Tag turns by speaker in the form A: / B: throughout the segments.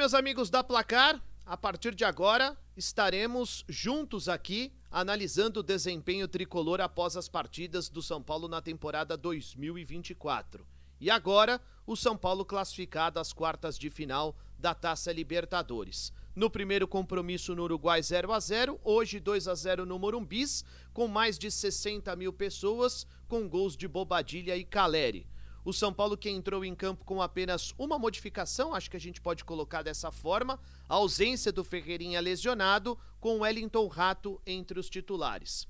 A: meus amigos da Placar, a partir de agora estaremos juntos aqui analisando o desempenho tricolor após as partidas do São Paulo na temporada 2024. E agora, o São Paulo classificado às quartas de final da Taça Libertadores. No primeiro compromisso no Uruguai 0-0, hoje 2-0 no Morumbis, com mais de 60 mil pessoas, com gols de Bobadilla e Caleri. O São Paulo que entrou em campo com apenas uma modificação, acho que a gente pode colocar dessa forma, a ausência do Ferreirinha lesionado, com o Wellington Rato entre os titulares.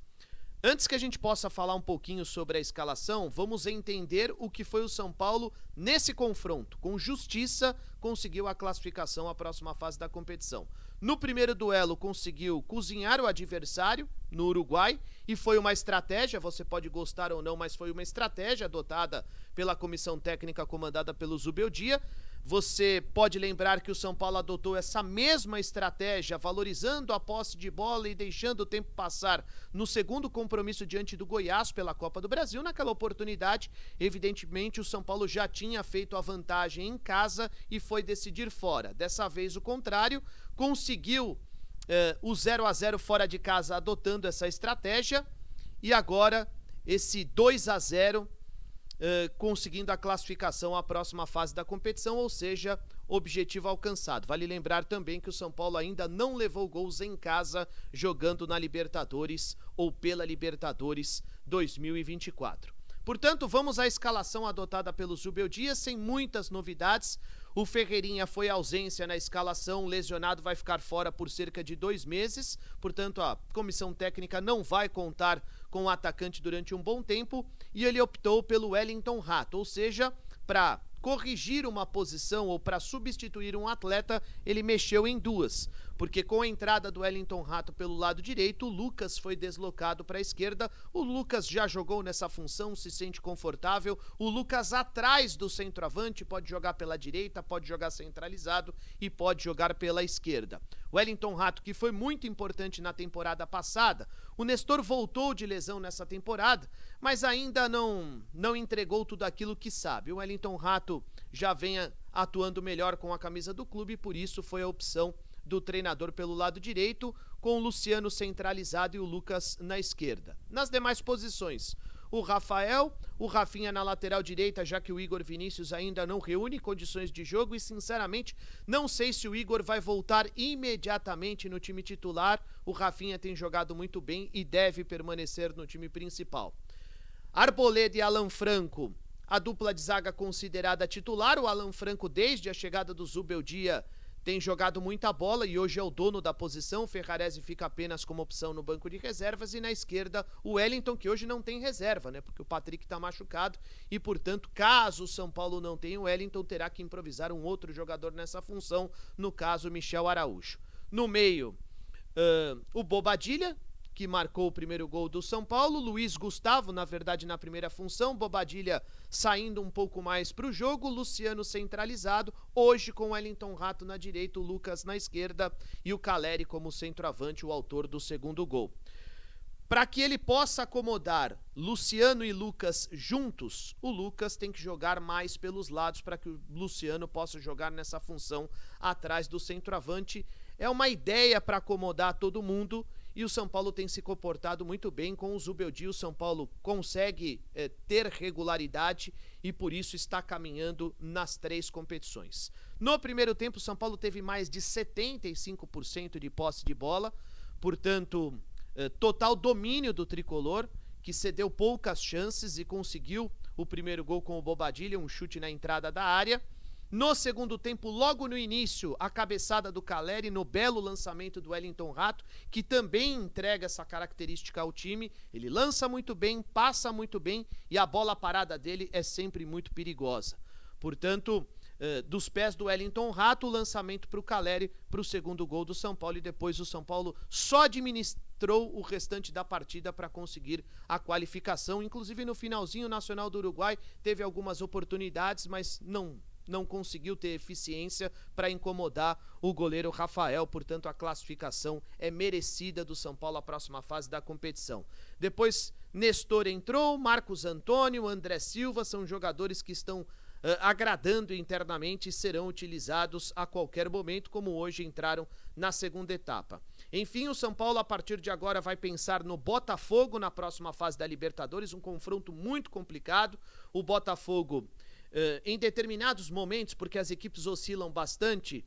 A: Antes que a gente possa falar um pouquinho sobre a escalação, vamos entender o que foi o São Paulo nesse confronto. Com justiça, conseguiu a classificação à próxima fase da competição. No primeiro duelo, conseguiu cozinhar o adversário no Uruguai e foi uma estratégia, você pode gostar ou não, mas foi uma estratégia adotada pela comissão técnica comandada pelo Zubeldia. Você pode lembrar que o São Paulo adotou essa mesma estratégia, valorizando a posse de bola e deixando o tempo passar no segundo compromisso diante do Goiás pela Copa do Brasil. Naquela oportunidade, evidentemente, o São Paulo já tinha feito a vantagem em casa e foi decidir fora. Dessa vez, o contrário, conseguiu o 0-0 fora de casa adotando essa estratégia e agora esse 2-0 conseguindo a classificação à próxima fase da competição, ou seja, objetivo alcançado. Vale lembrar também que o São Paulo ainda não levou gols em casa jogando na Libertadores ou pela Libertadores 2024. Portanto, vamos à escalação adotada pelo Zubeldia, sem muitas novidades. O Ferreirinha foi ausência na escalação, lesionado, vai ficar fora por cerca de 2 meses. Portanto, a comissão técnica não vai contar com o atacante durante um bom tempo. E ele optou pelo Wellington Rato, ou seja, para corrigir uma posição ou para substituir um atleta, ele mexeu em duas. Porque com a entrada do Wellington Rato pelo lado direito, o Lucas foi deslocado para a esquerda. O Lucas já jogou nessa função, se sente confortável. O Lucas atrás do centroavante, pode jogar pela direita, pode jogar centralizado e pode jogar pela esquerda. O Wellington Rato, que foi muito importante na temporada passada, o Nestor voltou de lesão nessa temporada, mas ainda não entregou tudo aquilo que sabe. O Wellington Rato já vem atuando melhor com a camisa do clube e por isso foi a opção do treinador pelo lado direito, com o Luciano centralizado e o Lucas na esquerda. Nas demais posições, o Rafael, o Rafinha na lateral direita, já que o Igor Vinícius ainda não reúne condições de jogo e, sinceramente, não sei se o Igor vai voltar imediatamente no time titular. O Rafinha tem jogado muito bem e deve permanecer no time principal. Arboleda e Alan Franco, a dupla de zaga considerada titular. O Alan Franco, desde a chegada do Zubeldia, tem jogado muita bola e hoje é o dono da posição. O Ferrarese fica apenas como opção no banco de reservas e na esquerda o Wellington, que hoje não tem reserva, né? Porque o Patrick tá machucado e, portanto, caso o São Paulo não tenha o Wellington, terá que improvisar um outro jogador nessa função, no caso, Michel Araújo. No meio, o Bobadilla, que marcou o primeiro gol do São Paulo, Luiz Gustavo, na verdade, na primeira função, Bobadilla saindo um pouco mais para o jogo, Luciano centralizado, hoje com o Wellington Rato na direita, o Lucas na esquerda e o Caleri como centroavante, o autor do segundo gol. Para que ele possa acomodar Luciano e Lucas juntos, o Lucas tem que jogar mais pelos lados para que o Luciano possa jogar nessa função atrás do centroavante. É uma ideia para acomodar todo mundo e o São Paulo tem se comportado muito bem com o Zubeldia. O São Paulo consegue ter regularidade e por isso está caminhando nas 3 competições. No primeiro tempo, o São Paulo teve mais de 75% de posse de bola, portanto, total domínio do tricolor, que cedeu poucas chances e conseguiu o primeiro gol com o Bobadilla, um chute na entrada da área. No segundo tempo, logo no início, a cabeçada do Caleri no belo lançamento do Wellington Rato, que também entrega essa característica ao time. Ele lança muito bem, passa muito bem e a bola parada dele é sempre muito perigosa. Portanto, dos pés do Wellington Rato, o lançamento para o Caleri para o segundo gol do São Paulo e depois o São Paulo só administrou o restante da partida para conseguir a qualificação. Inclusive no finalzinho, o Nacional do Uruguai teve algumas oportunidades, mas não conseguiu ter eficiência para incomodar o goleiro Rafael, portanto a classificação é merecida do São Paulo à próxima fase da competição. Depois Nestor entrou, Marcos Antônio, André Silva, são jogadores que estão agradando internamente e serão utilizados a qualquer momento, como hoje entraram na segunda etapa. Enfim, o São Paulo, a partir de agora, vai pensar no Botafogo na próxima fase da Libertadores, um confronto muito complicado. O Botafogo, em determinados momentos, porque as equipes oscilam bastante,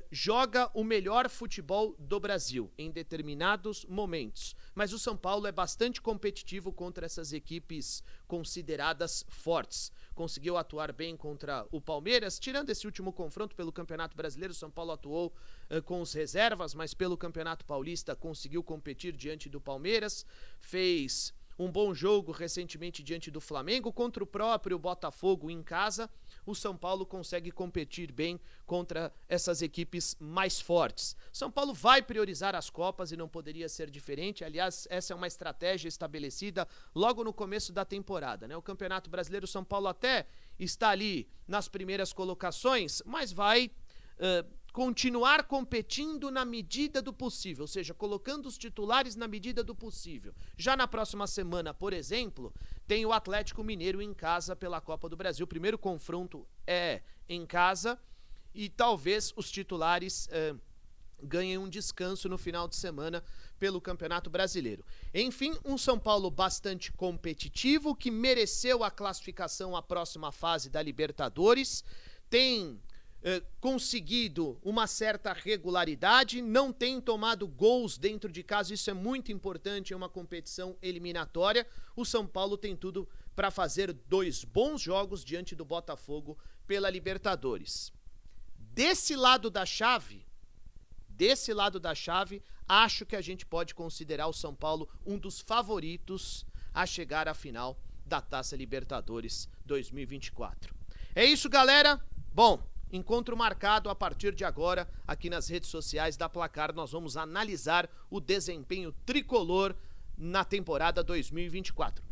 A: joga o melhor futebol do Brasil em determinados momentos, mas o São Paulo é bastante competitivo contra essas equipes consideradas fortes. Conseguiu atuar bem contra o Palmeiras, tirando esse último confronto pelo Campeonato Brasileiro. O São Paulo atuou com os reservas, mas pelo Campeonato Paulista conseguiu competir diante do Palmeiras, fez um bom jogo recentemente diante do Flamengo. Contra o próprio Botafogo em casa, o São Paulo consegue competir bem contra essas equipes mais fortes. São Paulo vai priorizar as Copas e não poderia ser diferente. Aliás, essa é uma estratégia estabelecida logo no começo da temporada, né? O Campeonato Brasileiro, o São Paulo até está ali nas primeiras colocações, mas vai continuar competindo na medida do possível, ou seja, colocando os titulares na medida do possível. Já na próxima semana, por exemplo, tem o Atlético Mineiro em casa pela Copa do Brasil. O primeiro confronto é em casa e talvez os titulares ganhem um descanso no final de semana pelo Campeonato Brasileiro. Enfim, um São Paulo bastante competitivo, que mereceu a classificação à próxima fase da Libertadores, tem conseguido uma certa regularidade, não tem tomado gols dentro de casa. Isso é muito importante em uma competição eliminatória. O São Paulo tem tudo para fazer 2 bons jogos diante do Botafogo pela Libertadores. Desse lado da chave, acho que a gente pode considerar o São Paulo um dos favoritos a chegar à final da Taça Libertadores 2024. É isso, galera. Bom, encontro marcado a partir de agora aqui nas redes sociais da Placar. Nós vamos analisar o desempenho tricolor na temporada 2024.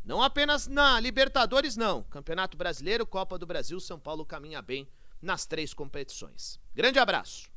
A: Não apenas na Libertadores, não. Campeonato Brasileiro, Copa do Brasil, São Paulo caminha bem nas 3 competições. Grande abraço.